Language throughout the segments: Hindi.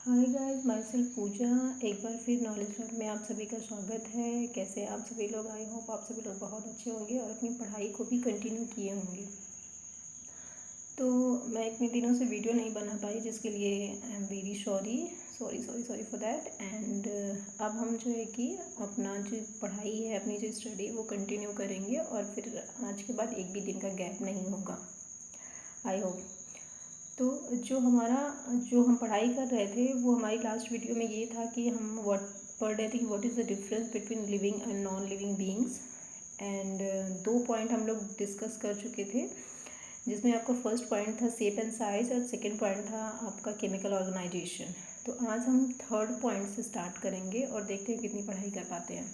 हाय गाइस, माई सेल्फ पूजा। एक बार फिर नॉलेज लर्न में आप सभी का स्वागत है। कैसे आप सभी लोग? आई होप आप सभी लोग बहुत अच्छे होंगे और अपनी पढ़ाई को भी कंटिन्यू किए होंगे। तो मैं इतने दिनों से वीडियो नहीं बना पाई, जिसके लिए I am very sorry sorry sorry sorry for that. And अब हम जो है कि अपना जो पढ़ाई है, अपनी जो स्टडी है वो कंटिन्यू करेंगे और फिर आज के बाद एक भी दिन का गैप नहीं होगा, आई होप। तो जो हम पढ़ाई कर रहे थे वो हमारी लास्ट वीडियो में ये था कि हम व्हाट पढ़ रहे थे कि what is the difference between living and non living beings. And दो पॉइंट हम लोग डिस्कस कर चुके थे, जिसमें आपका फर्स्ट पॉइंट था शेप एंड साइज और सेकंड पॉइंट था आपका केमिकल ऑर्गेनाइजेशन। तो आज हम थर्ड पॉइंट से स्टार्ट करेंगे और देखते हैं कितनी पढ़ाई कर पाते हैं।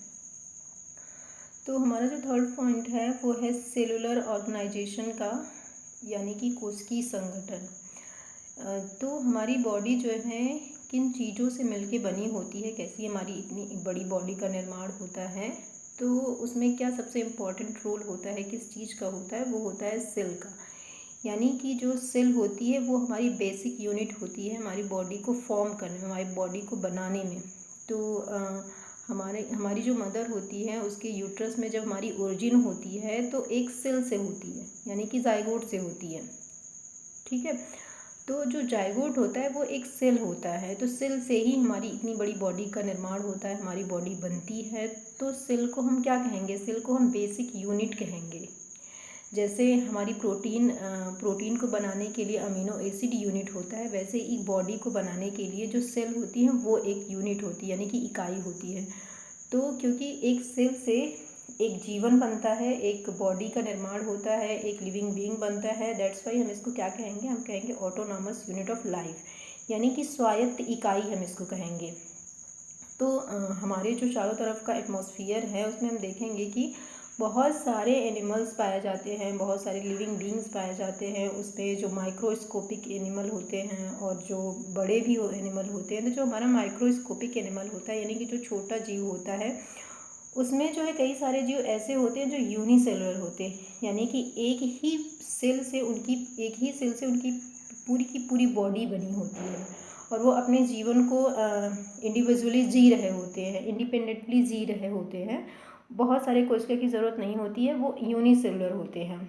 तो हमारा जो थर्ड पॉइंट है वो है सेलुलर ऑर्गेनाइजेशन का, यानी कि कोशिकीय संगठन। तो हमारी बॉडी जो है किन चीज़ों से मिलके बनी होती है, कैसी हमारी इतनी बड़ी बॉडी का निर्माण होता है। तो उसमें क्या सबसे इम्पॉर्टेंट रोल होता है, किस चीज़ का होता है? वो होता है सेल का। यानी कि जो सेल होती है वो हमारी बेसिक यूनिट होती है हमारी बॉडी को फॉर्म करने में, हमारी बॉडी को बनाने में। तो हमारी जो मदर होती है उसके यूट्रस में जब हमारी ओरिजिन होती है तो एक सेल से होती है, यानी कि जाइगोट से होती है। ठीक है। तो जो जाइगोट होता है वो एक सेल होता है, तो सेल से ही हमारी इतनी बड़ी बॉडी का निर्माण होता है, हमारी बॉडी बनती है। तो सेल को हम क्या कहेंगे? सेल को हम बेसिक यूनिट कहेंगे। जैसे हमारी प्रोटीन को बनाने के लिए अमीनो एसिड यूनिट होता है, वैसे एक बॉडी को बनाने के लिए जो सेल होती है वो एक यूनिट होती है, यानी कि इकाई होती है। तो क्योंकि एक सेल से एक जीवन बनता है, एक बॉडी का निर्माण होता है, एक लिविंग बीइंग बनता है, दैट्स वाई हम इसको क्या कहेंगे? हम कहेंगे ऑटोनॉमस यूनिट ऑफ लाइफ, यानी कि स्वायत्त इकाई हम इसको कहेंगे। तो हमारे जो चारों तरफ का एटमॉस्फेयर है उसमें हम देखेंगे कि बहुत सारे एनिमल्स पाए जाते हैं, बहुत सारे लिविंग बीइंग्स पाए जाते हैं। उसमें जो माइक्रोस्कोपिक एनिमल होते हैं और जो बड़े भी एनिमल होते हैं। तो जो हमारा माइक्रोस्कोपिक एनिमल होता है, यानी कि जो छोटा जीव होता है, उसमें जो है कई सारे जीव ऐसे होते हैं जो यूनिसेलुलर होते हैं, यानी कि एक ही सेल से उनकी पूरी की पूरी बॉडी बनी होती है और वो अपने जीवन को इंडिविजुअली जी रहे होते हैं, इंडिपेंडेंटली जी रहे होते हैं। बहुत सारे कोशिका की ज़रूरत नहीं होती है, वो यूनिसेलुलर होते हैं।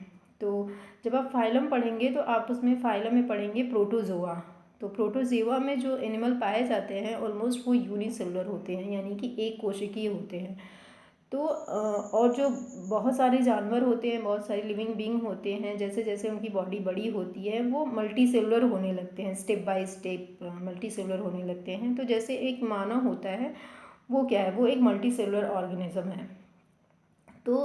तो जब आप फाइलम पढ़ेंगे तो आप उसमें फाइलम में पढ़ेंगे प्रोटोजोआ। तो प्रोटोजोआ में जो एनिमल पाए जाते हैं ऑलमोस्ट वो यूनिसेलुलर होते हैं, यानी कि एक कोशिकीय होते हैं। तो और जो बहुत सारे जानवर होते हैं, बहुत सारे लिविंग बीइंग होते हैं, जैसे जैसे उनकी बॉडी बड़ी होती है वो मल्टी सेलुलर होने लगते हैं, step by step multi cellular होने लगते हैं। तो जैसे एक मानव होता है वो क्या है? वो एक मल्टी सेलुलर ऑर्गेनिज्म है। तो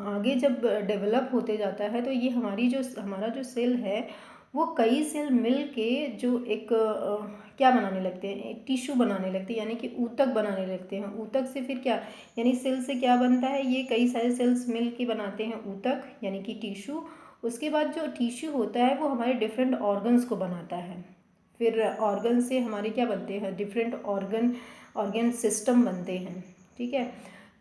आगे जब डेवलप होते जाता है तो ये हमारा जो सेल है वो कई सेल मिल के जो एक क्या बनाने लगते हैं? एक टिश्यू बनाने लगते हैं, यानी कि ऊतक बनाने लगते हैं। ऊतक से फिर क्या, यानी सेल से क्या बनता है? ये कई सारे सेल्स मिल के बनाते हैं ऊतक, यानी कि टिश्यू। उसके बाद जो टिश्यू होता है वो हमारे डिफरेंट ऑर्गन्स को बनाता है। फिर ऑर्गन से हमारे क्या बनते हैं? डिफरेंट ऑर्गन सिस्टम बनते हैं। ठीक है।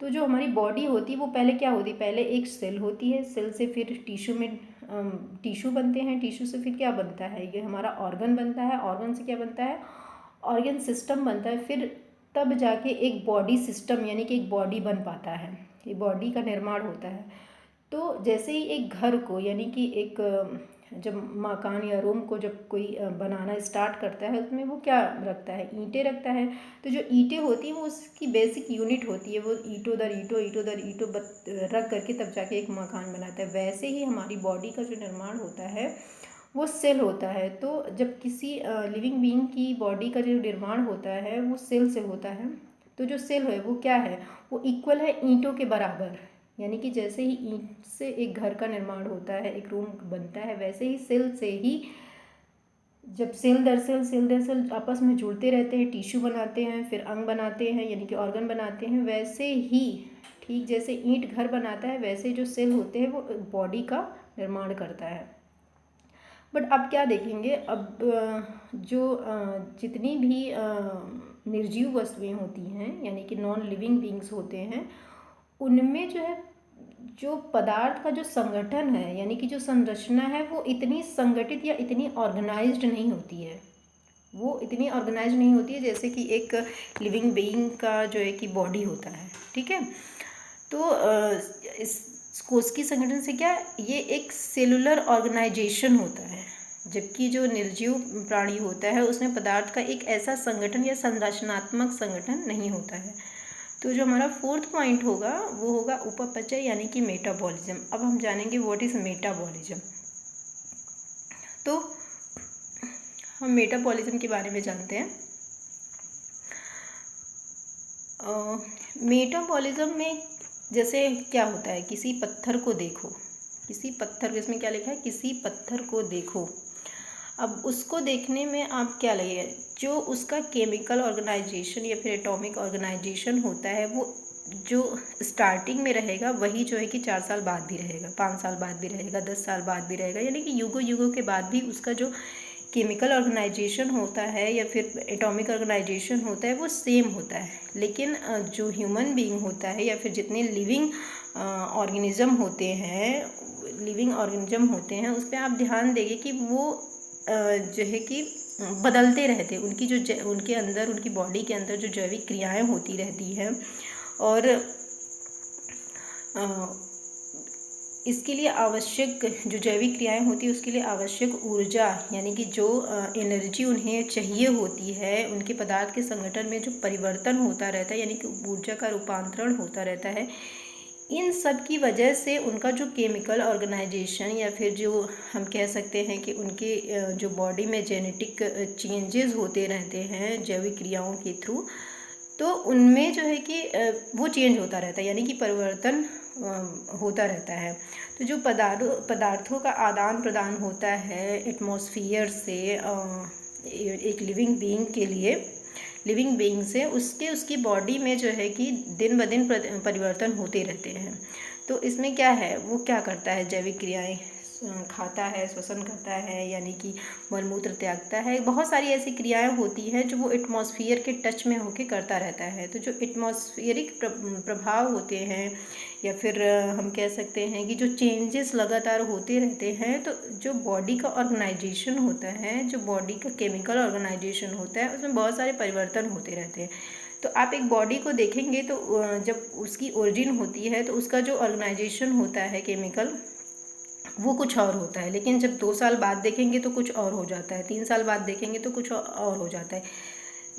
तो जो हमारी बॉडी होती है वो पहले क्या होती है? पहले एक सेल होती है, सेल से फिर टिश्यू बनते हैं, टिश्यू से फिर क्या बनता है? ये हमारा ऑर्गन बनता है, ऑर्गन से क्या बनता है? ऑर्गन सिस्टम बनता है। फिर तब जाके एक बॉडी सिस्टम, यानी कि एक बॉडी बन पाता है, ये बॉडी का निर्माण होता है। तो जैसे ही एक घर को, यानी कि एक जब मकान या रूम को जब कोई बनाना स्टार्ट करता है उसमें वो क्या रखता है? ईंटें रखता है। तो जो ईंटें होती हैं वो उसकी बेसिक यूनिट होती है, वो ईंटों दर ईंटों रख करके तब जाके एक मकान बनाता है। वैसे ही हमारी बॉडी का जो निर्माण होता है वो सेल होता है। तो जब किसी लिविंग बीइंग की बॉडी का जो निर्माण होता है वो सेल से होता है। तो जो सेल है वो क्या है? वो इक्वल है ईंटों के बराबर, यानी कि जैसे ही ईंट से एक घर का निर्माण होता है, एक रूम बनता है, वैसे ही सेल से ही जब सेल दर सेल आपस में जुड़ते रहते हैं, टिश्यू बनाते हैं, फिर अंग बनाते हैं, यानी कि ऑर्गन बनाते हैं, वैसे ही ठीक जैसे ईंट घर बनाता है वैसे जो सेल होते हैं वो बॉडी का निर्माण करता है। बट अब क्या देखेंगे? अब जितनी भी निर्जीव वस्तुएं होती हैं, यानी कि नॉन लिविंग बीइंग्स होते हैं, उनमें जो है जो पदार्थ का जो संगठन है, यानी कि जो संरचना है वो इतनी संगठित या इतनी ऑर्गेनाइज्ड नहीं होती है। वो इतनी ऑर्गेनाइज नहीं होती है जैसे कि एक लिविंग बीइंग का जो है कि बॉडी होता है, ठीक है। तो इस कोशिकीय संगठन से क्या, ये एक सेलुलर ऑर्गेनाइजेशन होता है, जबकि जो निर्जीव प्राणी होता है उसमें पदार्थ का एक ऐसा संगठन या संरचनात्मक संगठन नहीं होता है। तो जो हमारा फोर्थ पॉइंट होगा वो होगा उपापचय यानी कि मेटाबॉलिज्म। अब हम जानेंगे व्हाट इज मेटाबॉलिज्म। तो हम मेटाबॉलिज्म के बारे में जानते हैं। मेटाबॉलिज्म में जैसे क्या होता है, किसी पत्थर को देखो, किसी पत्थर, इसमें क्या लिखा है, किसी पत्थर को देखो। अब उसको देखने में आप क्या लगेगा, जो उसका केमिकल ऑर्गेनाइजेशन या फिर एटॉमिक ऑर्गेनाइजेशन होता है वो जो स्टार्टिंग में रहेगा वही जो है कि 4 साल बाद भी रहेगा, 5 साल बाद भी रहेगा, 10 साल बाद भी रहेगा, यानी कि युगों युगों के बाद भी उसका जो केमिकल ऑर्गेनाइजेशन होता है या फिर एटॉमिक ऑर्गेनाइजेशन होता है वो सेम होता है। लेकिन जो ह्यूमन बीइंग होता है या फिर जितने लिविंग ऑर्गेनिज्म होते हैं उस पर आप ध्यान देंगे कि वो जो है कि बदलते रहते हैं। उनकी जो उनके अंदर, उनकी बॉडी के अंदर जो जैविक क्रियाएं होती रहती हैं, और इसके लिए आवश्यक जो जैविक क्रियाएं होती है उसके लिए आवश्यक ऊर्जा यानी कि जो एनर्जी उन्हें चाहिए होती है, उनके पदार्थ के संगठन में जो परिवर्तन होता रहता है यानी कि ऊर्जा का रूपांतरण होता रहता है, इन सब की वजह से उनका जो केमिकल ऑर्गेनाइजेशन या फिर जो हम कह सकते हैं कि उनके जो बॉडी में जेनेटिक चेंजेस होते रहते हैं जैविक क्रियाओं के थ्रू, तो उनमें जो है कि वो चेंज होता रहता है यानी कि परिवर्तन होता रहता है। तो जो पदार्थों का आदान प्रदान होता है एटमॉस्फेयर से एक लिविंग बीइंग के लिए, लिविंग बीइंग से उसकी बॉडी में जो है कि दिन ब दिन परिवर्तन होते रहते हैं। तो इसमें क्या है, वो क्या करता है, जैविक क्रियाएं खाता है, श्वसन करता है यानी कि मलमूत्र त्यागता है, बहुत सारी ऐसी क्रियाएं होती हैं जो वो एटमॉस्फेयर के टच में होके करता रहता है। तो जो एटमॉस्फेरिक प्रभाव होते हैं या फिर हम कह सकते हैं कि जो चेंजेस लगातार होते रहते हैं, तो जो बॉडी का ऑर्गेनाइजेशन होता है, जो बॉडी का केमिकल ऑर्गेनाइजेशन होता है, उसमें बहुत सारे परिवर्तन होते रहते हैं। तो आप एक बॉडी को देखेंगे तो जब उसकी ओरिजिन होती है तो उसका जो ऑर्गेनाइजेशन होता है केमिकल वो कुछ और होता है, लेकिन जब 2 साल बाद देखेंगे तो कुछ और हो जाता है, 3 साल बाद देखेंगे तो कुछ और हो जाता है।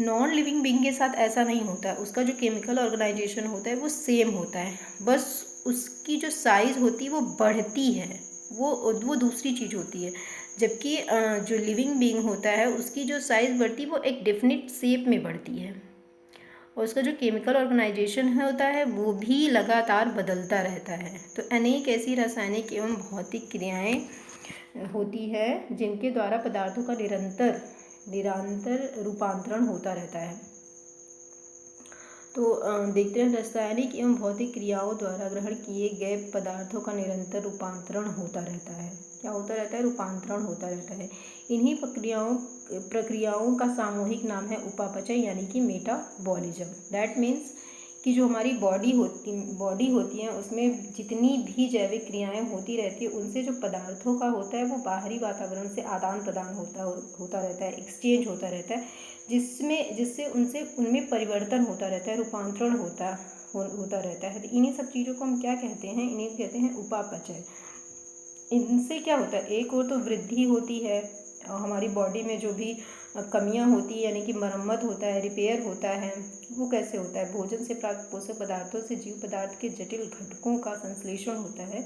नॉन लिविंग बीइंग के साथ ऐसा नहीं होता है, उसका जो केमिकल ऑर्गेनाइजेशन होता है वो सेम होता है, बस उसकी जो साइज़ होती है वो बढ़ती है, वो दूसरी चीज़ होती है। जबकि जो लिविंग बीइंग होता है उसकी जो साइज़ बढ़ती है वो एक डेफिनिट शेप में बढ़ती है, और उसका जो केमिकल ऑर्गेनाइजेशन होता है वो भी लगातार बदलता रहता है। तो अनेक ऐसी रासायनिक एवं भौतिक क्रियाएं होती है जिनके द्वारा पदार्थों का निरंतर रूपांतरण होता रहता है। तो देखते हैं, रासायनिक एवं भौतिक क्रियाओं द्वारा ग्रहण किए गए पदार्थों का निरंतर रूपांतरण होता रहता है। क्या होता रहता है? रूपांतरण होता रहता है। इन्हीं प्रक्रियाओं का सामूहिक नाम है उपापचय यानी कि मेटाबॉलिज्म। दैट मीन्स कि जो हमारी बॉडी होती है उसमें जितनी भी जैविक क्रियाएं होती रहती है, उनसे जो पदार्थों का होता है वो बाहरी वातावरण से आदान प्रदान होता रहता है, एक्सचेंज होता रहता है, जिससे उनमें परिवर्तन होता रहता है, रूपांतरण होता रहता है। तो इन्हीं सब चीज़ों को हम क्या कहते हैं? इन्हें कहते हैं उपापचय। इनसे क्या होता है? एक और तो वृद्धि होती है, हमारी बॉडी में जो भी कमियां होती है यानी कि मरम्मत होता है, रिपेयर होता है। वो कैसे होता है? भोजन से प्राप्त पोषक पदार्थों से जीव पदार्थ के जटिल घटकों का संश्लेषण होता है,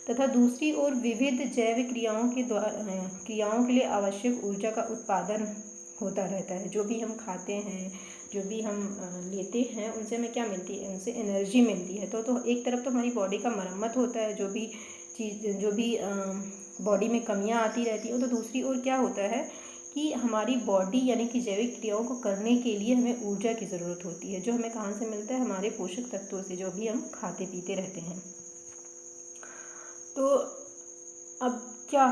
तथा दूसरी ओर विविध जैविक क्रियाओं के लिए आवश्यक ऊर्जा का उत्पादन होता रहता है। जो भी हम खाते हैं, जो भी हम लेते हैं, उनसे हमें क्या मिलती है? उनसे एनर्जी मिलती है। तो एक तरफ तो हमारी बॉडी का मरम्मत होता है, जो भी बॉडी में कमियां आती रहती हैं, तो दूसरी ओर क्या होता है कि हमारी बॉडी यानी कि जैविक क्रियाओं को करने के लिए हमें ऊर्जा की ज़रूरत होती है, जो हमें कहाँ से मिलता है? हमारे पोषक तत्वों से, जो भी हम खाते पीते रहते हैं। तो अब क्या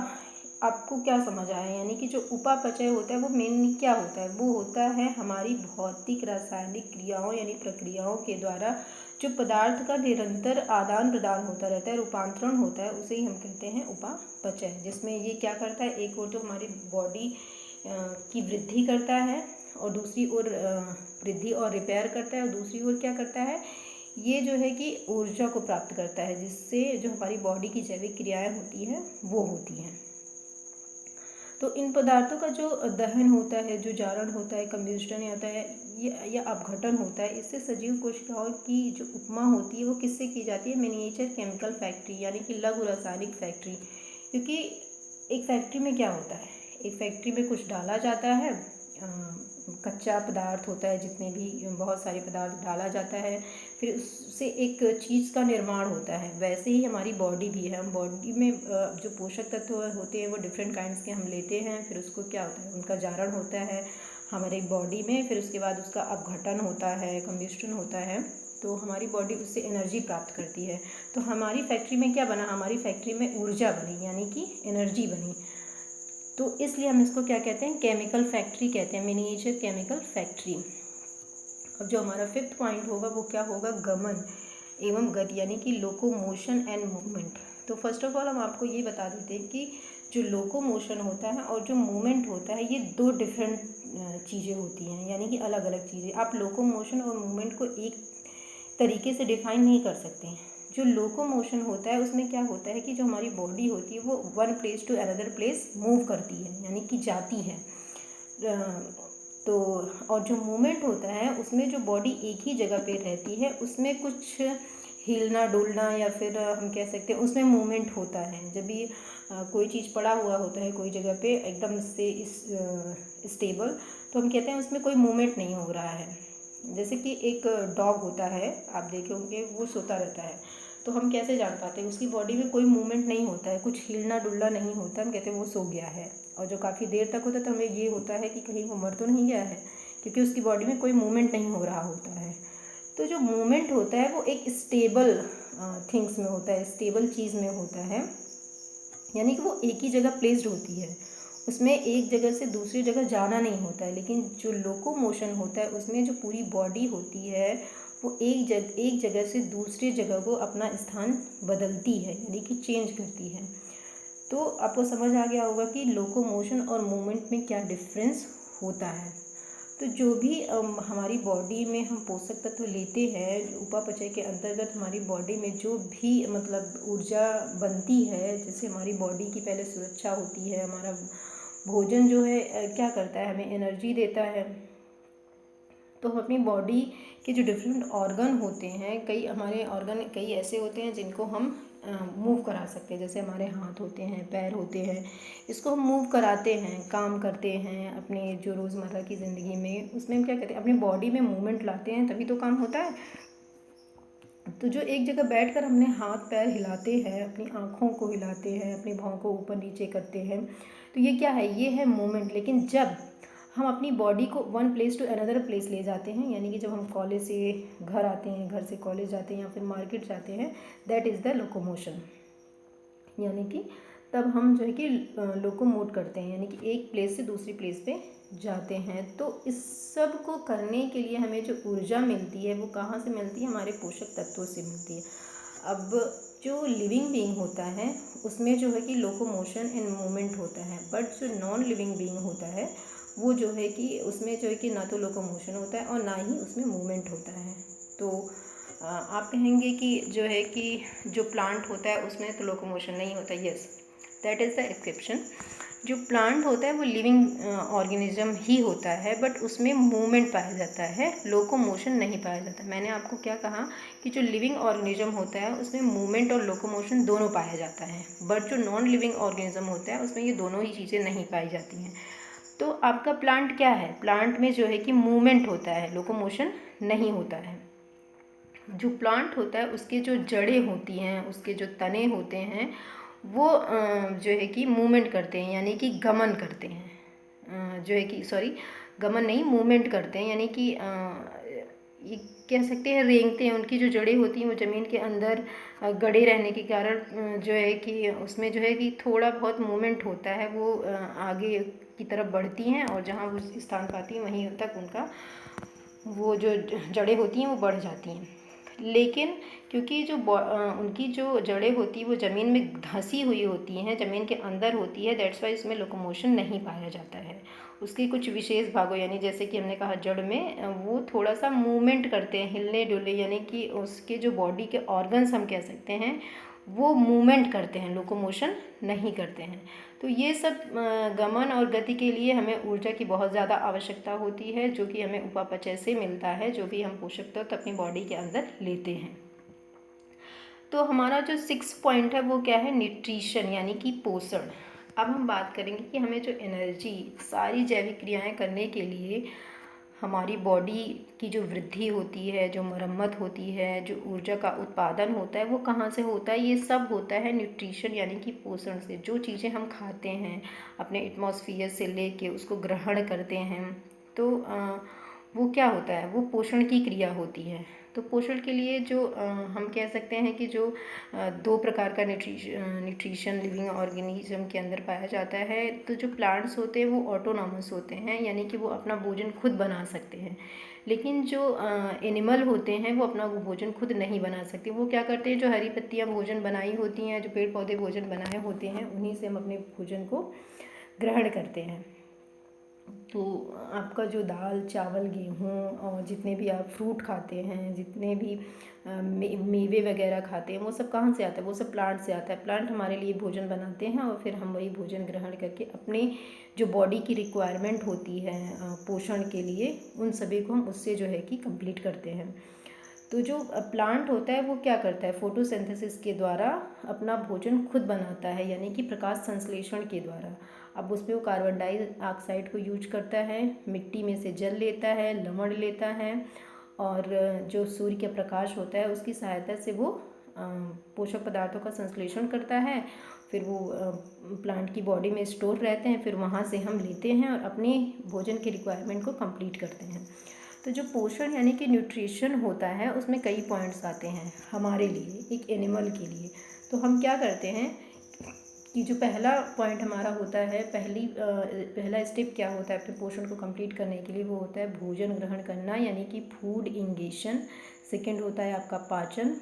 आपको क्या समझ आया? यानी कि जो उपापचय होता है वो मेनली क्या होता है? वो होता है हमारी भौतिक रासायनिक क्रियाओं यानी प्रक्रियाओं के द्वारा जो पदार्थ का निरंतर आदान प्रदान होता रहता है, रूपांतरण होता है, उसे ही हम कहते हैं उपापचय। जिसमें ये क्या करता है? एक और तो हमारी बॉडी की वृद्धि करता है, और दूसरी ओर वृद्धि और रिपेयर करता है, और दूसरी ओर क्या करता है, ये जो है कि ऊर्जा को प्राप्त करता है, जिससे जो हमारी बॉडी की जैविक क्रियाएं होती हैं वो होती हैं। तो इन पदार्थों का जो दहन होता है, जो जारण होता है, कम्बस्टन होता है या अपघटन होता है, इससे सजीव कोशिकाओं की जो उपमा होती है वो किससे की जाती है, मिनिएचर केमिकल फैक्ट्री यानी कि लघु रासायनिक फैक्ट्री। क्योंकि एक फैक्ट्री में क्या होता है, एक फैक्ट्री में कुछ डाला जाता है, कच्चा पदार्थ होता है, जितने भी बहुत सारे पदार्थ डाला जाता है, फिर उससे एक चीज़ का निर्माण होता है। वैसे ही हमारी बॉडी भी है, हम बॉडी में जो पोषक तत्व होते हैं वो डिफरेंट काइंड्स के हम लेते हैं, फिर उसको क्या होता है, उनका जारण होता है हमारी बॉडी में, फिर उसके बाद उसका अपघटन होता है, कम्बस्टन होता है, तो हमारी बॉडी उससे एनर्जी प्राप्त करती है। तो हमारी फैक्ट्री में क्या बना, हमारी फैक्ट्री में ऊर्जा बनी यानी कि एनर्जी बनी। तो इसलिए हम इसको क्या कहते हैं, केमिकल फैक्ट्री कहते हैं, मिनिएचर केमिकल फैक्ट्री। अब जो हमारा 5th पॉइंट होगा वो क्या होगा, गमन एवं गति यानी कि लोकोमोशन एंड मूवमेंट। तो फर्स्ट ऑफ ऑल हम आपको ये बता देते हैं कि जो लोकोमोशन होता है और जो मूवमेंट होता है ये दो डिफरेंट चीज़ें होती हैं, यानी कि अलग अलग चीज़ें। आप लोकोमोशन और मूवमेंट को एक तरीके से डिफाइन नहीं कर सकते हैं। जो लोकोमोशन होता है उसमें क्या होता है कि जो हमारी बॉडी होती है वो one place to another place move करती है, यानी कि जाती है। तो और जो मूवमेंट होता है उसमें जो बॉडी एक ही जगह पे रहती है, उसमें कुछ हिलना डुलना या फिर हम कह सकते हैं उसमें मूवमेंट होता है। जब भी कोई चीज़ पड़ा हुआ होता है कोई जगह पे एकदम से स्टेबल, तो हम कहते हैं उसमें कोई मूवमेंट नहीं हो रहा है। जैसे कि एक डॉग होता है, आप देखे होंगे, वो सोता रहता है, तो हम कैसे जान पाते हैं उसकी बॉडी में कोई मूवमेंट नहीं होता है, कुछ हिलना डुलना नहीं होता, हम कहते हैं वो सो गया है। और जो काफ़ी देर तक होता है तो हमें ये होता है कि कहीं वो मर तो नहीं गया है, क्योंकि उसकी बॉडी में कोई मूवमेंट नहीं हो रहा होता है। तो जो मूवमेंट होता है वो एक स्टेबल थिंग्स में होता है, स्टेबल चीज़ में होता है, यानी कि वो एक ही जगह प्लेस्ड होती है, उसमें एक जगह से दूसरी जगह जाना नहीं होता है। लेकिन जो लोकोमोशन होता है उसमें जो पूरी बॉडी होती है वो एक जगह से दूसरी जगह को अपना स्थान बदलती है, यानी कि चेंज करती है। तो आपको समझ आ गया होगा कि लोकोमोशन और मूवमेंट में क्या डिफरेंस होता है। तो जो भी हमारी बॉडी में हम पोषक तत्व लेते हैं, उपापचय के अंतर्गत हमारी बॉडी में जो भी मतलब ऊर्जा बनती है, जैसे हमारी बॉडी की पहले सुरक्षा होती है, हमारा भोजन जो है क्या करता है, हमें एनर्जी देता है। तो हम अपनी बॉडी के जो डिफरेंट ऑर्गन होते हैं, कई हमारे ऑर्गन कई ऐसे होते हैं जिनको हम मूव करा सकते हैं, जैसे हमारे हाथ होते हैं, पैर होते हैं, इसको हम मूव कराते हैं, काम करते हैं अपने जो रोज़मर्रा की ज़िंदगी में, उसमें हम क्या करते हैं, अपनी बॉडी में मूवमेंट लाते हैं, तभी तो काम होता है। तो जो एक जगह बैठकर हमने हाथ पैर हिलाते हैं, अपनी आँखों को हिलाते हैं, अपनी भौं को ऊपर नीचे करते हैं, तो ये क्या है, ये है मूवमेंट। लेकिन जब हम अपनी बॉडी को one place to another place ले जाते हैं, यानी कि जब हम कॉलेज से घर आते हैं, घर से कॉलेज जाते हैं या फिर मार्केट जाते हैं, दैट इज़ द लोकोमोशन। यानी कि तब हम जो है कि लोकोमोट करते हैं, यानी कि एक प्लेस से दूसरी प्लेस पे जाते हैं। तो इस सब को करने के लिए हमें जो ऊर्जा मिलती है वो कहाँ से मिलती है, हमारे पोषक तत्वों से मिलती है। अब जो लिविंग बीइंग होता है उसमें जो है कि लोकोमोशन एंड मूवमेंट होता है, बट जो नॉन लिविंग बीइंग होता है वो जो है कि उसमें जो है कि ना तो लोकोमोशन होता है और ना ही उसमें मूवमेंट होता है। तो आप कहेंगे कि जो है कि जो प्लांट होता है उसमें तो लोकोमोशन नहीं होता, yes, that is the exception. जो प्लांट होता है वो लिविंग ऑर्गेनिज्म ही होता है, बट उसमें मूवमेंट पाया जाता है, लोकोमोशन नहीं पाया जाता। मैंने आपको क्या कहा कि जो लिविंग ऑर्गेनिज्म होता है उसमें मूवमेंट और लोकोमोशन दोनों पाया जाता है, बट जो नॉन लिविंग ऑर्गेनिज्म होता है उसमें ये दोनों ही चीज़ें नहीं पाई जाती हैं। तो आपका प्लांट क्या है, प्लांट में जो है कि मूवमेंट होता है, लोकोमोशन नहीं होता है। जो प्लांट होता है उसके जो जड़ें होती हैं, उसके जो तने होते हैं, वो जो है कि मूवमेंट करते हैं, यानी कि गमन करते हैं, जो है कि सॉरी गमन नहीं, मूवमेंट करते हैं, यानी कि ये कह सकते हैं रेंगते हैं। उनकी जो जड़ें होती हैं वो ज़मीन के अंदर गड़े रहने के कारण जो है कि उसमें जो है कि थोड़ा बहुत मूवमेंट होता है, वो आगे की तरफ बढ़ती हैं और जहाँ वो स्थान पाती हैं वहीं तक उनका वो जो जड़ें होती हैं वो बढ़ जाती हैं। लेकिन क्योंकि उनकी जो जड़ें होती है वो ज़मीन में धंसी हुई होती हैं, ज़मीन के अंदर होती है, दैट्स वाई इसमें लोकोमोशन नहीं पाया जाता है। उसके कुछ विशेष भागों यानी जैसे कि हमने कहा जड़ में वो थोड़ा सा मूवमेंट करते हैं, हिलने डुलने, यानी कि उसके जो बॉडी के ऑर्गन्स हम कह सकते हैं वो मूवमेंट करते हैं, लोकोमोशन नहीं करते हैं। तो ये सब गमन और गति के लिए हमें ऊर्जा की बहुत ज़्यादा आवश्यकता होती है, जो कि हमें उपापचय से मिलता है, जो भी हम पोषक तत्व अपनी बॉडी के अंदर लेते हैं। तो हमारा जो 6 पॉइंट है वो क्या है, न्यूट्रिशन यानी कि पोषण। अब हम बात करेंगे कि हमें जो एनर्जी, सारी जैविक क्रियाएं करने के लिए हमारी बॉडी की जो वृद्धि होती है, जो मरम्मत होती है, जो ऊर्जा का उत्पादन होता है, वो कहाँ से होता है? ये सब होता है न्यूट्रिशन यानी कि पोषण से। जो चीज़ें हम खाते हैं अपने एटमॉस्फेयर से लेके उसको ग्रहण करते हैं, तो वो क्या होता है, वो पोषण की क्रिया होती है। तो पोषण के लिए जो हम कह सकते हैं कि जो 2 प्रकार का न्यूट्रिशन लिविंग ऑर्गेनिज्म के अंदर पाया जाता है। तो जो प्लांट्स होते हैं वो ऑटोनॉमस होते हैं, यानी कि वो अपना भोजन खुद बना सकते हैं। लेकिन जो एनिमल होते हैं वो अपना भोजन खुद नहीं बना सकते। वो क्या करते हैं, जो हरी पत्तियाँ भोजन बनाई होती हैं, जो पेड़ पौधे भोजन बनाए होते हैं, उन्हीं से हम अपने भोजन को ग्रहण करते हैं। तो आपका जो दाल चावल गेहूँ और जितने भी आप फ्रूट खाते हैं, जितने भी मेवे वगैरह खाते हैं, वो सब कहाँ से आता है? वो सब प्लांट से आता है। प्लांट हमारे लिए भोजन बनाते हैं और फिर हम वही भोजन ग्रहण करके अपने जो बॉडी की रिक्वायरमेंट होती है पोषण के लिए, उन सभी को हम उससे जो है कि कंप्लीट करते हैं। तो जो प्लांट होता है वो क्या करता है, फोटोसिंथेसिस के द्वारा अपना भोजन खुद बनाता है, यानी कि प्रकाश संश्लेषण के द्वारा। अब उसमें वो कार्बन डाइऑक्साइड को यूज करता है, मिट्टी में से जल लेता है, लवण लेता है, और जो सूर्य का प्रकाश होता है उसकी सहायता से वो पोषक पदार्थों का संश्लेषण करता है। फिर वो प्लांट की बॉडी में स्टोर रहते हैं, फिर वहाँ से हम लेते हैं और अपनी भोजन की रिक्वायरमेंट को कंप्लीट करते हैं। तो जो पोषण यानी कि न्यूट्रिशन होता है उसमें कई पॉइंट्स आते हैं हमारे लिए, एक एनिमल के लिए। तो हम क्या करते हैं कि जो पहला पॉइंट हमारा होता है, पहला स्टेप क्या होता है अपने पोषण को कंप्लीट करने के लिए, वो होता है भोजन ग्रहण करना यानी कि फूड इंगेशन। सेकंड होता है आपका पाचन,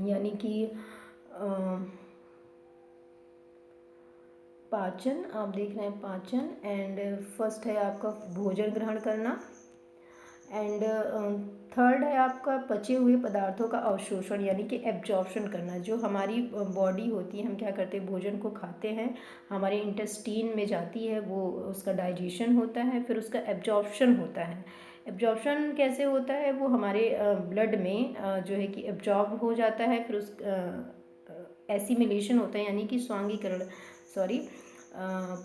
यानी कि पाचन, आप देख रहे हैं पाचन। एंड फर्स्ट है आपका भोजन ग्रहण करना। एंड थर्ड है आपका पचे हुए पदार्थों का अवशोषण यानी कि एब्जॉर्प्शन करना। जो हमारी बॉडी होती है, हम क्या करते हैं, भोजन को खाते हैं, हमारे इंटेस्टीन में जाती है, वो उसका डाइजेशन होता है, फिर उसका एब्जॉर्प्शन होता है। एब्जॉर्प्शन कैसे होता है, वो हमारे ब्लड में जो है कि एब्जॉर्ब हो जाता है, फिर उस एसिमिलेशन होता है यानी कि स्वांगीकरण,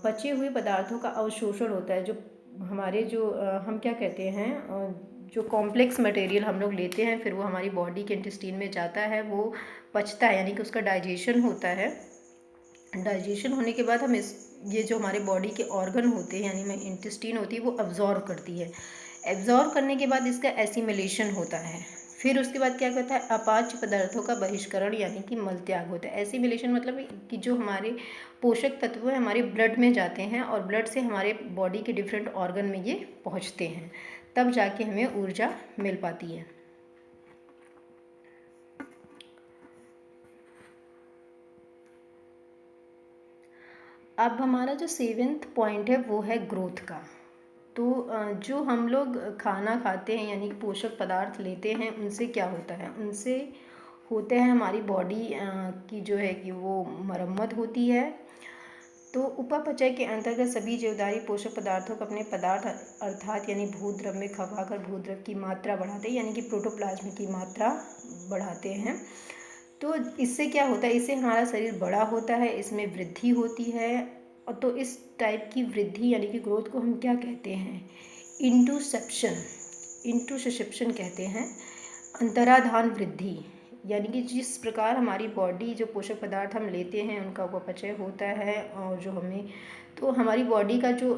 पचे हुए पदार्थों का अवशोषण होता है। जो हमारे जो हम क्या कहते हैं, जो कॉम्प्लेक्स मटेरियल हम लोग लेते हैं, फिर वो हमारी बॉडी के इंटेस्टीन में जाता है, वो पचता है यानी कि उसका डाइजेशन होता है। डाइजेशन होने के बाद हम ये जो हमारे बॉडी के ऑर्गन होते हैं यानी में इंटेस्टीन होती है, वो अब्जॉर्व करती है। एब्जॉर्व करने के बाद इसका एसिमिलेशन होता है। फिर उसके बाद क्या करता है, अपाच्य पदार्थों का बहिष्करण यानी कि मल त्याग होता है। एसिमिलेशन मतलब कि जो हमारे पोषक तत्व हैं हमारे ब्लड में जाते हैं और ब्लड से हमारे बॉडी के डिफरेंट ऑर्गन में ये पहुंचते हैं, तब जाके हमें ऊर्जा मिल पाती है। अब हमारा जो 7th पॉइंट है वो है ग्रोथ का। तो जो हम लोग खाना खाते हैं यानी पोषक पदार्थ लेते हैं, उनसे क्या होता है, उनसे होते हैं हमारी बॉडी की जो है कि वो मरम्मत होती है। तो उपापचय के अंतर्गत सभी जीवधारी पोषक पदार्थों को अपने पदार्थ अर्थात यानी भूद्रव्य में खपाकर भूद्रव्य की मात्रा बढ़ाते हैं, यानी कि प्रोटोप्लाज्म की मात्रा बढ़ाते हैं। तो इससे क्या होता है, इससे हमारा शरीर बड़ा होता है, इसमें वृद्धि होती है। और तो इस टाइप की वृद्धि यानी कि ग्रोथ को हम क्या कहते हैं, इंटूसेप्शन कहते हैं, अंतराधान वृद्धि। यानी कि जिस प्रकार हमारी बॉडी जो पोषक पदार्थ हम लेते हैं उनका उपचय होता है, और जो हमें तो हमारी बॉडी का जो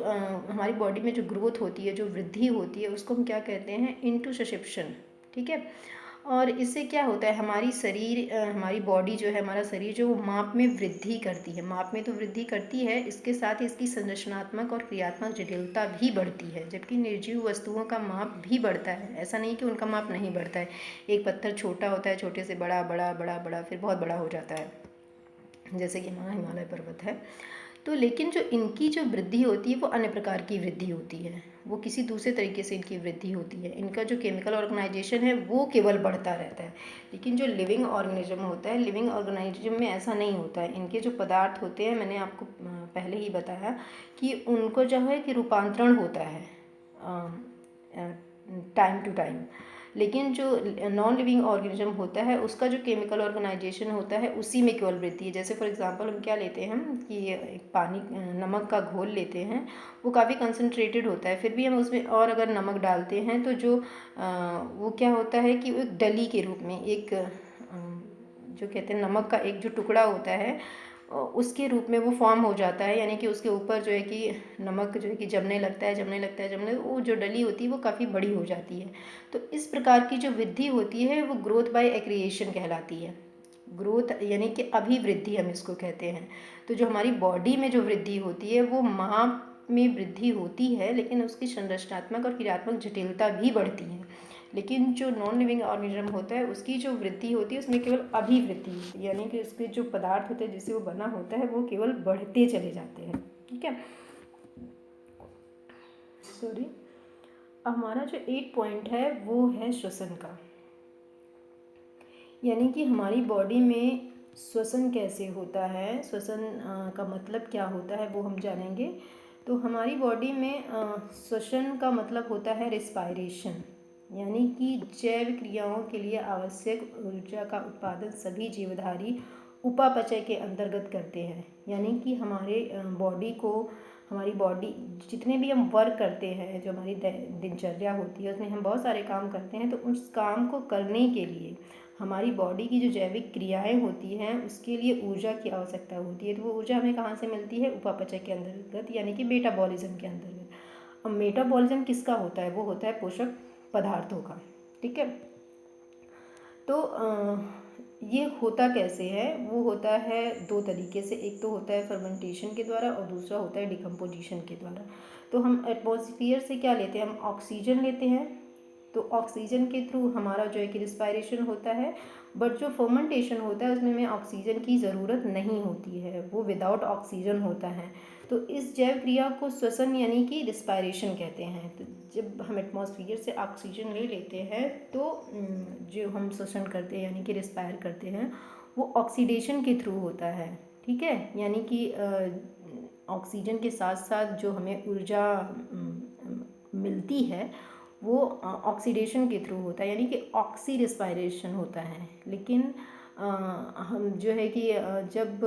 हमारी बॉडी में जो ग्रोथ होती है, जो वृद्धि होती है, उसको हम क्या कहते हैं, इंटूसेप्शन। ठीक है। और इससे क्या होता है, हमारी बॉडी जो है, हमारा शरीर जो, वो माप में वृद्धि करती है। माप में तो वृद्धि करती है, इसके साथ ही इसकी संरचनात्मक और क्रियात्मक जटिलता भी बढ़ती है। जबकि निर्जीव वस्तुओं का माप भी बढ़ता है, ऐसा नहीं कि उनका माप नहीं बढ़ता है। एक पत्थर छोटा होता है, छोटे से बड़ा बड़ा बड़ा बड़ा, फिर बहुत बड़ा हो जाता है, जैसे कि हमारा हिमालय पर्वत है। तो लेकिन जो इनकी जो वृद्धि होती है वो अन्य प्रकार की वृद्धि होती है, वो किसी दूसरे तरीके से इनकी वृद्धि होती है। इनका जो केमिकल ऑर्गेनाइजेशन है वो केवल बढ़ता रहता है। लेकिन जो लिविंग ऑर्गेनिज्म होता है, लिविंग ऑर्गेनाइज्म में ऐसा नहीं होता है। इनके जो पदार्थ होते हैं, मैंने आपको पहले ही बताया कि उनको जो है कि रूपांतरण होता है टाइम टू टाइम। लेकिन जो नॉन लिविंग ऑर्गेनिज्म होता है, उसका जो केमिकल ऑर्गेनाइजेशन होता है उसी में केवल वृद्धि है। जैसे फॉर एग्जांपल हम क्या लेते हैं कि एक पानी, नमक का घोल लेते हैं, वो काफ़ी कंसनट्रेटेड होता है, फिर भी हम उसमें और अगर नमक डालते हैं तो जो वो क्या होता है कि वो एक डली के रूप में, एक जो कहते हैं नमक का एक जो टुकड़ा होता है उसके रूप में वो फॉर्म हो जाता है। यानी कि उसके ऊपर जो है कि नमक जो है कि जमने लगता है, वो जो डली होती है वो काफ़ी बड़ी हो जाती है। तो इस प्रकार की जो वृद्धि होती है वो ग्रोथ बाय एक्रिएशन कहलाती है। ग्रोथ यानी कि अभिवृद्धि हम इसको कहते हैं। तो जो हमारी बॉडी में जो वृद्धि होती है वो माप में वृद्धि होती है, लेकिन उसकी संरचनात्मक और क्रियात्मक जटिलता भी बढ़ती है। लेकिन जो नॉन लिविंग ऑर्गेनिज्म होता है उसकी जो वृद्धि होती है उसमें केवल अभिवृद्धि होती है, यानी कि उसके जो पदार्थ होते हैं जिससे वो बना होता है वो केवल बढ़ते चले जाते हैं। ठीक है, सॉरी। हमारा जो 8 पॉइंट है वो है श्वसन का, यानी कि हमारी बॉडी में श्वसन कैसे होता है, श्वसन का मतलब क्या होता है वो हम जानेंगे। तो हमारी बॉडी में श्वसन का मतलब होता है रिस्पायरेशन, यानी कि जैव क्रियाओं के लिए आवश्यक ऊर्जा का उत्पादन सभी जीवधारी उपापचय के अंतर्गत करते हैं। यानी कि हमारी बॉडी जितने भी हम वर्क करते हैं, जो हमारी दिनचर्या होती है उसमें हम बहुत सारे काम करते हैं, तो उस काम को करने के लिए हमारी बॉडी की जो जैविक क्रियाएं होती हैं उसके लिए ऊर्जा की आवश्यकता होती है। तो वो ऊर्जा हमें कहाँ से मिलती है, उपापचय के अंतर्गत, यानी कि मेटाबॉलिज्म के अंतर्गत। अब मेटाबॉलिज्म किसका होता है, वो होता है पोषक पदार्थों का। ठीक है, तो ये होता कैसे है, वो होता है 2 तरीके से। एक तो होता है फर्मेंटेशन के द्वारा और दूसरा होता है डिकम्पोजिशन के द्वारा। तो हम एटमॉस्फेयर से क्या लेते हैं, हम ऑक्सीजन लेते हैं। तो ऑक्सीजन के थ्रू हमारा जो है कि रिस्पायरेशन होता है, बट जो फर्मेंटेशन होता है उसमें हमें ऑक्सीजन की ज़रूरत नहीं होती है, वो विदाउट ऑक्सीजन होता है। तो इस जैव क्रिया को श्वसन यानी कि रिस्पायरेशन कहते हैं। तो जब हम एटमॉस्फेयर से ऑक्सीजन ले लेते हैं तो जो हम श्वसन करते हैं यानी कि रिस्पायर करते हैं वो ऑक्सीडेशन के थ्रू होता है। ठीक है, यानी कि ऑक्सीजन के साथ साथ जो हमें ऊर्जा मिलती है वो ऑक्सीडेशन के थ्रू होता है, यानी कि ऑक्सी रिस्पायरेशन होता है। लेकिन हम जो है कि जब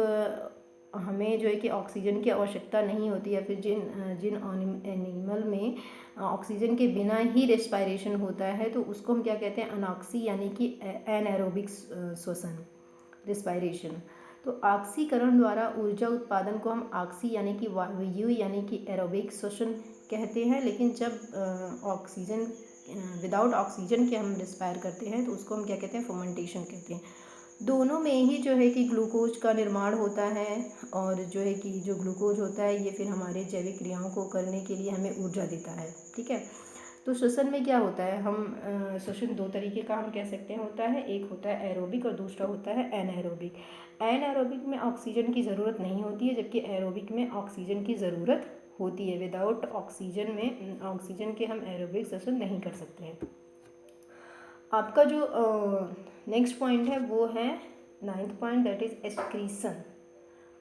हमें जो है कि ऑक्सीजन की आवश्यकता नहीं होती है, फिर जिन एनिमल में ऑक्सीजन के बिना ही रेस्पायरेशन होता है तो उसको हम क्या कहते हैं, अनॉक्सी यानी कि एनएरोबिक श्वसन, रिस्पायरेशन। तो ऑक्सीकरण द्वारा ऊर्जा उत्पादन को हम ऑक्सी यानी कि वायु यानी कि एरोबिक श्वसन कहते हैं। लेकिन जब ऑक्सीजन विदाउट ऑक्सीजन के हम रिस्पायर करते हैं तो उसको हम क्या कहते हैं, फर्मेंटेशन कहते हैं। दोनों में ही जो है कि ग्लूकोज का निर्माण होता है, और जो है कि जो ग्लूकोज होता है ये फिर हमारे जैविक क्रियाओं को करने के लिए हमें ऊर्जा देता है। ठीक है, तो श्वसन में क्या होता है, हम श्वसन 2 तरीके का हम कह सकते हैं होता है। एक होता है एरोबिक और दूसरा होता है एनएरोबिक। एनएरोबिक में ऑक्सीजन की ज़रूरत नहीं होती है, जबकि एरोबिक में ऑक्सीजन की ज़रूरत होती है। विदाउट ऑक्सीजन के हम एरोबिक श्वसन नहीं कर सकते हैं। आपका जो नेक्स्ट पॉइंट है वो है 9th point, that is excretion.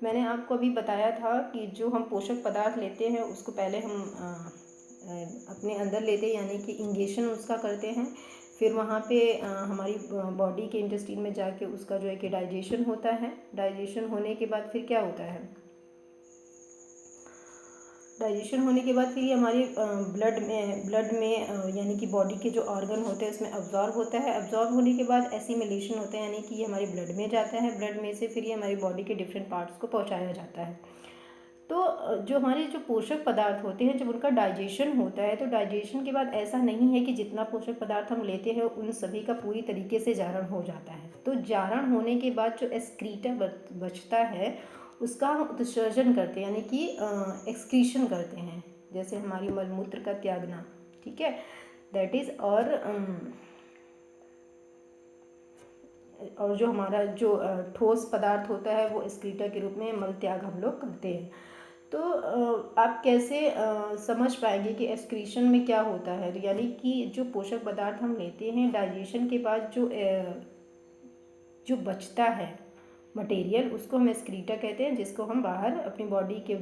मैंने आपको अभी बताया था कि जो हम पोषक पदार्थ लेते हैं उसको पहले हम अपने अंदर लेते हैं, यानी कि इंगेशन उसका करते हैं। फिर वहाँ पे हमारी बॉडी के इंटेस्टाइन में जाके उसका जो है कि डाइजेशन होता है। डाइजेशन होने के बाद फिर क्या होता है, डाइजेशन होने के बाद फिर ये हमारे ब्लड में यानी कि बॉडी के जो ऑर्गन होते हैं उसमें अब्जॉर्ब होता है। अब्जॉर्ब होने के बाद एसिमिलेशन होता है, यानी कि ये हमारे ब्लड में जाता है। ब्लड में से फिर ये हमारी बॉडी के डिफरेंट पार्ट्स को पहुंचाया जाता है। तो जो हमारे जो पोषक पदार्थ होते हैं, जब उनका डाइजेशन होता है तो डाइजेशन के बाद ऐसा नहीं है कि जितना पोषक पदार्थ हम लेते हैं उन सभी का पूरी तरीके से जारण हो जाता है। तो जारण होने के बाद जो एक्सक्रीटा बचता है उसका हम उत्सर्जन करते हैं, यानी कि एक्सक्रीशन करते हैं, जैसे हमारी मलमूत्र का त्यागना, ठीक है, दैट इज़। और जो हमारा जो ठोस पदार्थ होता है वो एक्सक्रीटा के रूप में मल त्याग हम लोग करते हैं। तो आप कैसे समझ पाएंगे कि एक्सक्रीशन में क्या होता है, यानी कि जो पोषक पदार्थ हम लेते हैं डाइजेशन के बाद जो बचता है मटेरियल, उसको हम एक्सक्रीटा कहते हैं, जिसको हम बाहर अपनी बॉडी के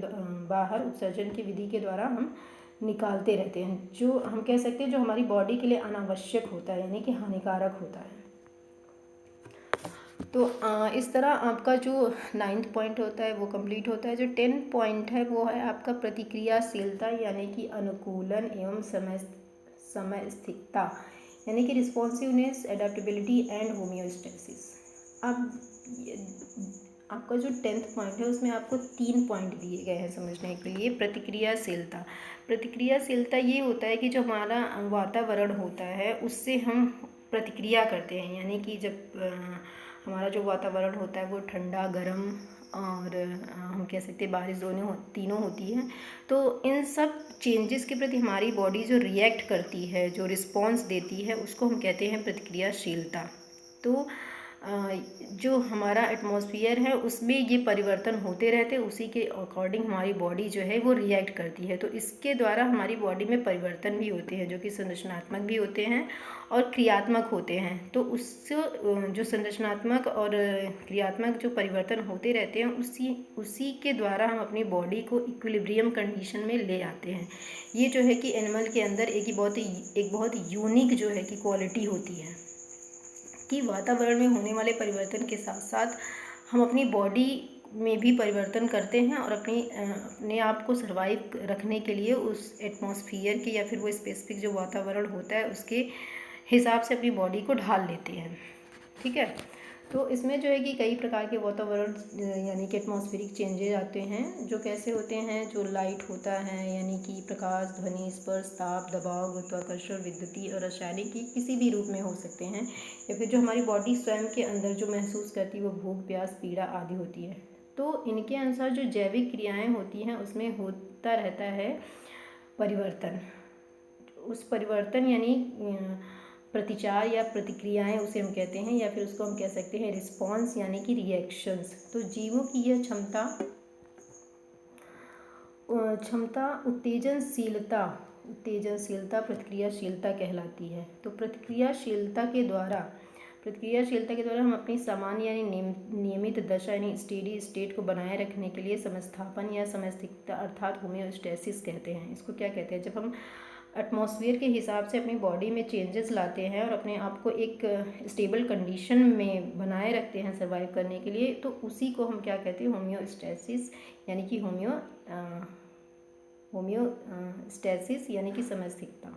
बाहर उत्सर्जन की विधि के द्वारा हम निकालते रहते हैं, जो हम कह सकते हैं जो हमारी बॉडी के लिए अनावश्यक होता है, यानी कि हानिकारक होता है। तो इस तरह आपका जो 9th पॉइंट होता है वो कंप्लीट होता है। जो 10th पॉइंट है वो है आपका प्रतिक्रियाशीलता, यानी कि अनुकूलन एवं समय स्थिरता, यानी कि रिस्पॉन्सिवनेस, एडेप्टेबिलिटी एंड होम्योस्टेसिस। अब आपका जो 10th पॉइंट है उसमें आपको 3 पॉइंट दिए गए हैं समझने के लिए। प्रतिक्रियाशीलता ये होता है कि जो हमारा वातावरण होता है उससे हम प्रतिक्रिया करते हैं, यानी कि जब हमारा जो वातावरण होता है वो ठंडा, गर्म और हम कह सकते हैं बारिश तीनों होती हैं, तो इन सब चेंजेस के प्रति हमारी बॉडी जो रिएक्ट करती है, जो रिस्पॉन्स देती है, उसको हम कहते हैं प्रतिक्रियाशीलता। तो जो हमारा एटमॉस्फेयर है उसमें ये परिवर्तन होते रहते हैं, उसी के अकॉर्डिंग हमारी बॉडी जो है वो रिएक्ट करती है। तो इसके द्वारा हमारी बॉडी में परिवर्तन भी होते हैं, जो कि संरचनात्मक भी होते हैं और क्रियात्मक होते हैं। तो उससे जो संरचनात्मक और क्रियात्मक जो परिवर्तन होते रहते हैं उसी के द्वारा हम अपनी बॉडी को इक्विलिब्रियम कंडीशन में ले आते हैं। ये जो है कि एनिमल के अंदर एक बहुत यूनिक जो है कि क्वालिटी होती है कि वातावरण में होने वाले परिवर्तन के साथ साथ हम अपनी बॉडी में भी परिवर्तन करते हैं और अपने आप को सर्वाइव रखने के लिए उस एटमॉस्फेयर के या फिर वो स्पेसिफिक जो वातावरण होता है उसके हिसाब से अपनी बॉडी को ढाल लेते हैं, ठीक है। तो इसमें जो है कि कई प्रकार के वातावरण यानी कि एटमॉस्फेरिक चेंजेज आते हैं, जो कैसे होते हैं, जो लाइट होता है यानी कि प्रकाश, ध्वनि, स्पर्श, ताप, दबाव, गुरुत्वाकर्षण, विद्युतीय और रासायनिक की किसी भी रूप में हो सकते हैं, या फिर जो हमारी बॉडी स्वयं के अंदर जो महसूस करती है वो भूख, प्यास, पीड़ा आदि होती है। तो इनके अनुसार जो जैविक क्रियाएँ होती हैं उसमें होता रहता है परिवर्तन। उस परिवर्तन यानी प्रतिचार या प्रतिक्रियाएं उसे हम कहते हैं, या फिर उसको हम कह सकते हैं रिस्पॉन्स यानी कि रिएक्शंस। तो जीवों की यह क्षमता उत्तेजनशीलता प्रतिक्रियाशीलता कहलाती है। तो प्रतिक्रियाशीलता के द्वारा हम अपनी सामान्य यानी नियमित दशा यानी स्टेडी स्टेट को बनाए रखने के लिए समस्थापन या समस्थिरता अर्थात होम्योस्टेसिस कहते हैं। इसको क्या कहते हैं, जब हम एटमॉस्फेयर के हिसाब से अपनी बॉडी में चेंजेस लाते हैं और अपने आप को एक स्टेबल कंडीशन में बनाए रखते हैं सर्वाइव करने के लिए, तो उसी को हम क्या कहते हैं, होम्योस्टेसिस यानी कि होम्योस्टेसिस यानी कि समस्थिरता।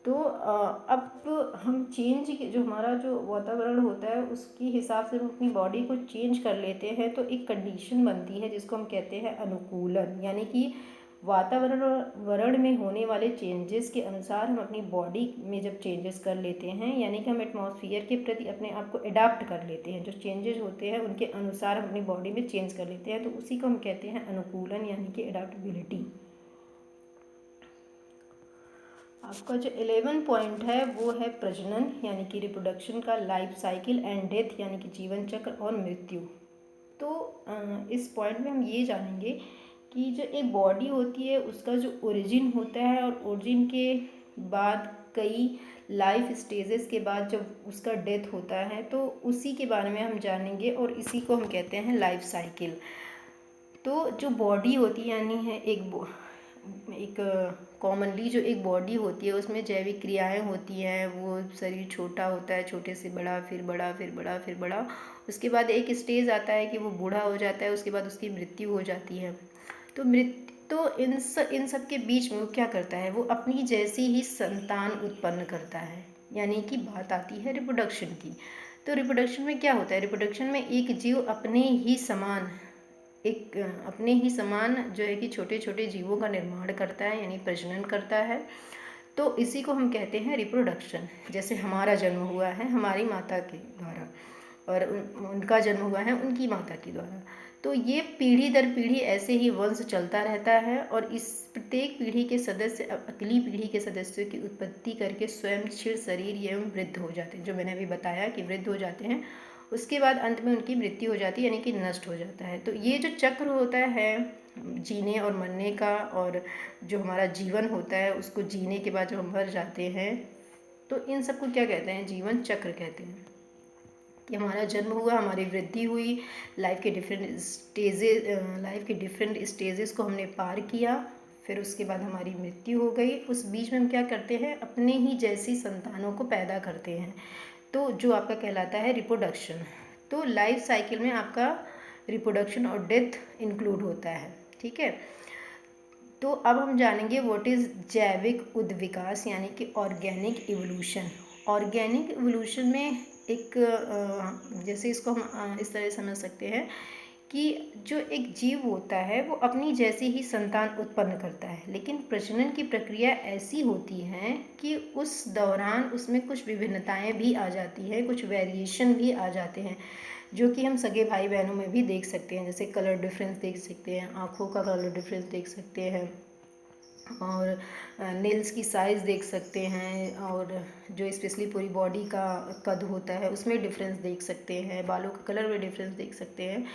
तो अब हम जो हमारा जो वातावरण होता है उसके हिसाब से हम अपनी बॉडी को चेंज कर लेते हैं, तो एक कंडीशन बनती है जिसको हम कहते हैं अनुकूलन, यानी कि वातावरण में होने वाले चेंजेस के अनुसार हम अपनी बॉडी में जब चेंजेस कर लेते हैं, यानी कि हम एटमॉस्फेयर के प्रति अपने आप को अडाप्ट कर लेते हैं, जो चेंजेस होते हैं उनके अनुसार हम अपनी बॉडी में चेंज कर लेते हैं, तो उसी को हम कहते हैं अनुकूलन यानी कि अडाप्टेबिलिटी। आपका जो 11 पॉइंट है वो है प्रजनन यानी कि रिप्रोडक्शन का लाइफ साइकिल एंड डेथ यानी कि जीवन चक्र और मृत्यु। तो इस पॉइंट में हम ये जानेंगे कि जो एक बॉडी होती है उसका जो ओरिजिन होता है और ओरिजिन के बाद कई लाइफ स्टेजेस के बाद जब उसका डेथ होता है, तो उसी के बारे में हम जानेंगे और इसी को हम कहते हैं लाइफ साइकिल। तो जो बॉडी होती है यानी है एक कॉमनली जो एक बॉडी होती है उसमें जैविक क्रियाएं होती हैं। वो शरीर छोटा होता है, छोटे से बड़ा, फिर बड़ा, फिर बड़ा, फिर बड़ा, उसके बाद एक स्टेज आता है कि वो बूढ़ा हो जाता है, उसके बाद उसकी मृत्यु हो जाती है। तो इन सब के बीच में वो क्या करता है, वो अपनी जैसी ही संतान उत्पन्न करता है, यानी कि बात आती है रिप्रोडक्शन की। तो रिप्रोडक्शन में क्या होता है, रिप्रोडक्शन में एक जीव अपने ही समान एक अपने ही समान जो है कि छोटे छोटे जीवों का निर्माण करता है, यानी प्रजनन करता है। तो इसी को हम कहते हैं रिप्रोडक्शन। जैसे हमारा जन्म हुआ है हमारी माता के द्वारा, और उनका जन्म हुआ है उनकी माता के द्वारा। तो ये पीढ़ी दर पीढ़ी ऐसे ही वंश चलता रहता है, और इस प्रत्येक पीढ़ी के सदस्य अगली पीढ़ी के सदस्यों की उत्पत्ति करके स्वयं क्षीण शरीर एवं वृद्ध हो जाते हैं, जो मैंने अभी बताया कि वृद्ध हो जाते हैं। उसके बाद अंत में उनकी मृत्यु हो जाती है, यानी कि नष्ट हो जाता है। तो ये जो चक्र होता है जीने और मरने का, और जो हमारा जीवन होता है उसको जीने के बाद जब हम मर जाते हैं, तो इन सबको क्या कहते हैं? जीवन चक्र कहते हैं। कि हमारा जन्म हुआ, हमारी वृद्धि हुई, लाइफ के डिफरेंट स्टेजेस को हमने पार किया, फिर उसके बाद हमारी मृत्यु हो गई। उस बीच में हम क्या करते हैं? अपने ही जैसी संतानों को पैदा करते हैं, तो जो आपका कहलाता है रिप्रोडक्शन। तो लाइफ साइकिल में आपका रिप्रोडक्शन और डेथ इंक्लूड होता है, ठीक है। तो अब हम जानेंगे व्हाट इज़ जैविक उद्विकास, यानी कि ऑर्गेनिक इवोल्यूशन। ऑर्गेनिक इवोल्यूशन में एक जैसे इसको हम इस तरह समझ सकते हैं कि जो एक जीव होता है वो अपनी जैसी ही संतान उत्पन्न करता है, लेकिन प्रजनन की प्रक्रिया ऐसी होती है कि उस दौरान उसमें कुछ विभिन्नताएं भी आ जाती हैं, कुछ वेरिएशन भी आ जाते हैं, जो कि हम सगे भाई बहनों में भी देख सकते हैं। जैसे कलर डिफरेंस देख सकते हैं, आँखों का कलर डिफरेंस देख सकते हैं, और नेल्स की साइज़ देख सकते हैं, और जो स्पेशली पूरी बॉडी का कद होता है उसमें डिफरेंस देख सकते हैं, बालों का कलर में डिफरेंस देख सकते हैं।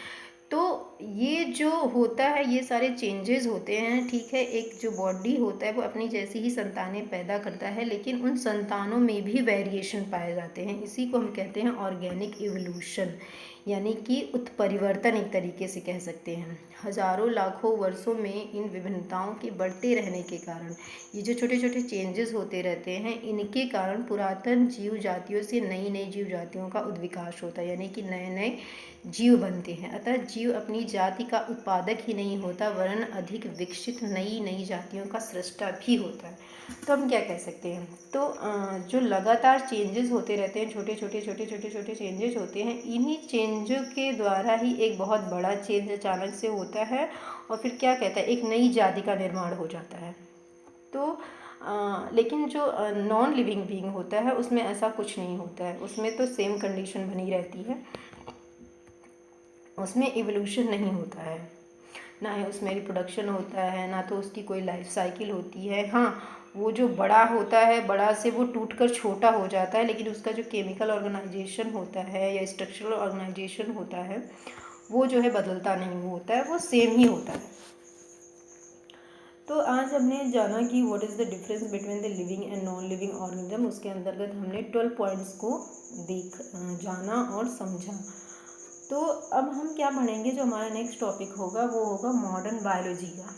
तो ये जो होता है ये सारे चेंजेस होते हैं, ठीक है। एक जो बॉडी होता है वो अपनी जैसी ही संतानें पैदा करता है, लेकिन उन संतानों में भी वेरिएशन पाए जाते हैं। इसी को हम कहते हैं ऑर्गेनिक इवोल्यूशन, यानी कि उत्परिवर्तन एक तरीके से कह सकते हैं। हजारों लाखों वर्षों में इन विभिन्नताओं के बढ़ते रहने के कारण, ये जो छोटे छोटे चेंजेस होते रहते हैं, इनके कारण पुरातन जीव जातियों से नई नई जीव जातियों का उद्विकास होता है, यानी कि नए नए जीव बनते हैं। अतः जीव अपनी जाति का उत्पादक ही नहीं होता, वरन अधिक विकसित नई नई जातियों का सृष्टा भी होता है। तो हम क्या कह सकते हैं? तो जो लगातार चेंजेस होते रहते हैं, छोटे छोटे चेंजेस होते हैं, इन्हीं चेंजों के द्वारा ही एक बहुत बड़ा चेंज अचानक से होता है, और फिर क्या कहता है, एक नई जाति का निर्माण हो जाता है। तो लेकिन जो नॉन लिविंग बीइंग होता है उसमें ऐसा कुछ नहीं होता है, उसमें तो सेम कंडीशन बनी रहती है, उसमें इवोल्यूशन नहीं होता है, ना ही उसमें रिप्रोडक्शन होता है, ना तो उसकी कोई लाइफ साइकिल होती है। हाँ, वो जो बड़ा होता है, बड़ा से वो टूट कर छोटा हो जाता है, लेकिन उसका जो केमिकल ऑर्गेनाइजेशन होता है या स्ट्रक्चरल ऑर्गेनाइजेशन होता है वो जो है बदलता नहीं होता है, वो सेम ही होता है। तो आज हमने जाना कि what is the difference between the living and non living organism. उसके अंतर्गत हमने 12 पॉइंट्स को जाना और समझा। तो अब हम क्या पढ़ेंगे? जो हमारा नेक्स्ट टॉपिक होगा वो होगा मॉडर्न बायोलॉजी का।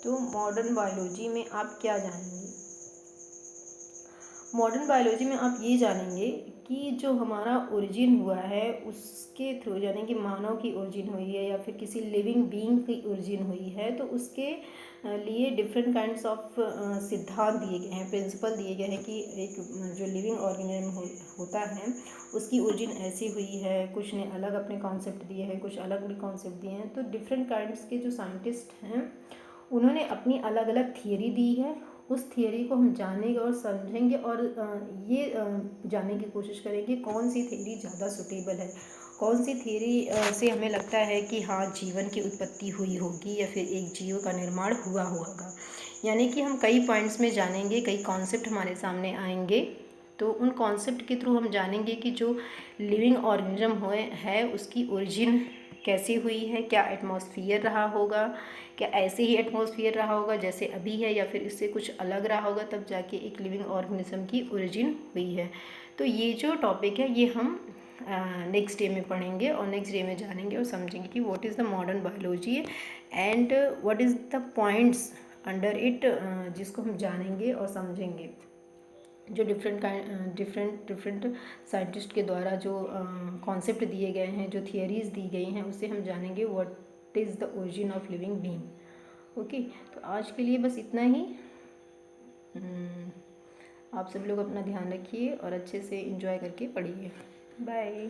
तो मॉडर्न बायोलॉजी में आप क्या जानेंगे? मॉडर्न बायोलॉजी में आप ये जानेंगे कि जो हमारा ओरिजिन हुआ है उसके थ्रू, यानी कि मानव की ओरिजिन हुई है या फिर किसी लिविंग बीइंग की ओरिजिन हुई है, तो उसके लिए डिफरेंट काइंड्स ऑफ सिद्धांत दिए गए हैं, प्रिंसिपल दिए गए हैं कि एक जो लिविंग ऑर्गेनिज्म होता है उसकी ओरिजिन ऐसी हुई है। कुछ ने अलग अपने कॉन्सेप्ट दिए हैं, कुछ अलग कॉन्सेप्ट दिए हैं। तो डिफरेंट काइंड्स के जो साइंटिस्ट हैं उन्होंने अपनी अलग अलग थियरी दी है। उस थियरी को हम जानेंगे और समझेंगे, और ये जानने की कोशिश करेंगे कौन सी थियरी ज़्यादा सुटेबल है, कौन सी थियरी से हमें लगता है कि हाँ जीवन की उत्पत्ति हुई होगी या फिर एक जीव का निर्माण हुआ होगा। यानी कि हम कई पॉइंट्स में जानेंगे, कई कॉन्सेप्ट हमारे सामने आएंगे, तो उन कॉन्सेप्ट के थ्रू हम जानेंगे कि जो लिविंग ऑर्गेनिज्म है उसकी ओरिजिन कैसी हुई है, क्या एटमॉस्फेयर रहा होगा, क्या ऐसे ही एटमॉस्फेयर रहा होगा जैसे अभी है, या फिर इससे कुछ अलग रहा होगा, तब जाके एक लिविंग ऑर्गेनिज्म की ओरिजिन हुई है। तो ये जो टॉपिक है ये हम नेक्स्ट डे में पढ़ेंगे, और नेक्स्ट डे में जानेंगे और समझेंगे कि what is the modern biology and what is the points under it, जिसको हम जानेंगे और समझेंगे। जो डिफरेंट साइंटिस्ट के द्वारा जो कॉन्सेप्ट दिए गए हैं, जो थियरीज़ दी गई हैं, उससे हम जानेंगे what is the origin of living being. Okay, तो आज के लिए बस इतना ही। आप सब लोग अपना ध्यान रखिए और अच्छे से एंजॉय करके पढ़िए। बाय।